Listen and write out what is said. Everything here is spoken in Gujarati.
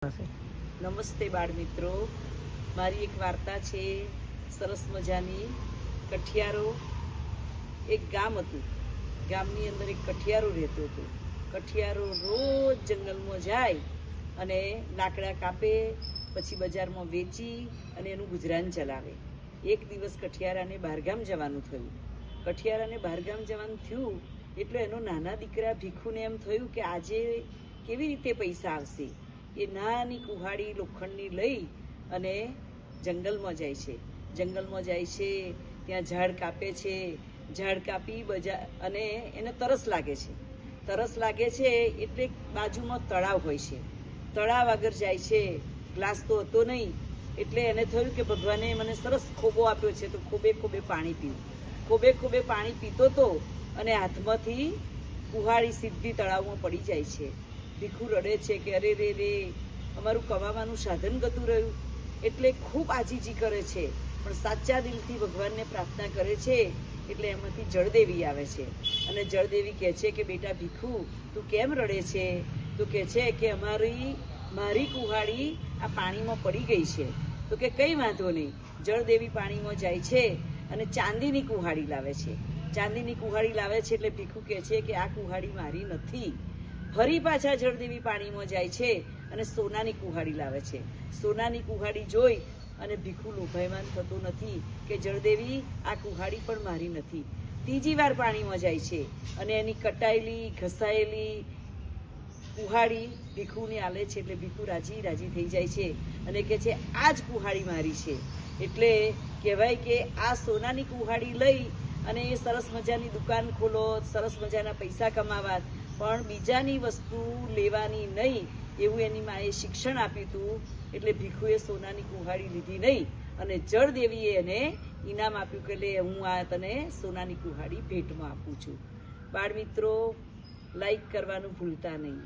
નમસ્તે બાળ મિત્રો, મારી એક વાર્તા છે સરસ મજાની. કઠિયારો, એક ગામ હતું. ગામની અંદર એક કઠિયારો રહેતો હતો. કઠિયારો રોજ જંગલમાં જાય અને લાકડા કાપે, પછી બજારમાં વેચી અને એનું ગુજરાન ચલાવે. એક દિવસ કઠિયારાને બહારગામ જવાનું થયું. કઠિયારાને બહારગામ જવાનું થયું એટલે એનો નાના દીકરા ભીખુને એમ થયું કે આજે કેવી રીતે પૈસા આવશે. એ નાની કુહાડી લોખંડની લઈ અને જંગલમાં જાય છે. ત્યાં ઝાડ કાપે છે. ઝાડ કાપી અને એને તરસ લાગે છે એટલે બાજુમાં તળાવ હોય છે. તળાવ આગળ જાય છે. ગ્લાસ તો હતો નહીં એટલે એને થયું કે ભગવાને મને સરસ ખોબો આપ્યો છે તો ખોબે ખોબે પાણી પીવું. ખોબે પાણી પીતો તો અને હાથમાંથી કુહાડી સીધી તળાવમાં પડી જાય છે. ભીખુ રડે છે કે અરે રે રે, અમારું કમાવાનું સાધન ગતું રહ્યું. એટલે ખૂબ આજીજી કરે છે, પણ સાચા દિલથી ભગવાનને પ્રાર્થના કરે છે. એટલે એમાંથી જળદેવી આવે છે અને જળદેવી કહે છે કે બેટા ભીખુ, તું કેમ રડે છે? તો કહે છે કે મારી કુહાડી આ પાણીમાં પડી ગઈ છે. તો કે કંઈ વાંધો નહીં. જળદેવી પાણીમાં જાય છે અને ચાંદીની કુહાડી લાવે છે. એટલે ભીખુ કહે છે કે આ કુહાડી મારી નથી. ફરી પાછા જળદેવી પાણીમાં જાય છે અને સોનાની કુહાડી લાવે છે. સોનાની કુહાડી જોઈ અને ભીખુ લોભાયમાન થતો નથી કે જળદેવી આ કુહાડી પણ મારી નથી. ત્રીજી વાર પાણીમાં જાય છે અને એની કટાયેલી ઘસાયેલી કુહાડી ભીખુને આલે છે. એટલે ભીખુ રાજી થઈ જાય છે અને કહે છે આ જ કુહાડી મારી છે. એટલે કહેવાય કે આ સોનાની કુહાડી લઈ અને એ સરસ મજાની દુકાન ખોલો, સરસ મજાના પૈસા કમાવા, પણ બીજાની વસ્તુ લેવાની નહીં એવું એની માએ શિક્ષણ આપ્યું હતું. એટલે ભીખુએ સોનાની કુહાડી લીધી નહીં અને જળદેવીએ એને ઇનામ આપ્યું કે લે, હું આ તને સોનાની કુહાડી ભેટમાં આપું છું. બાળ મિત્રો, લાઈક કરવાનું ભૂલતા નહીં.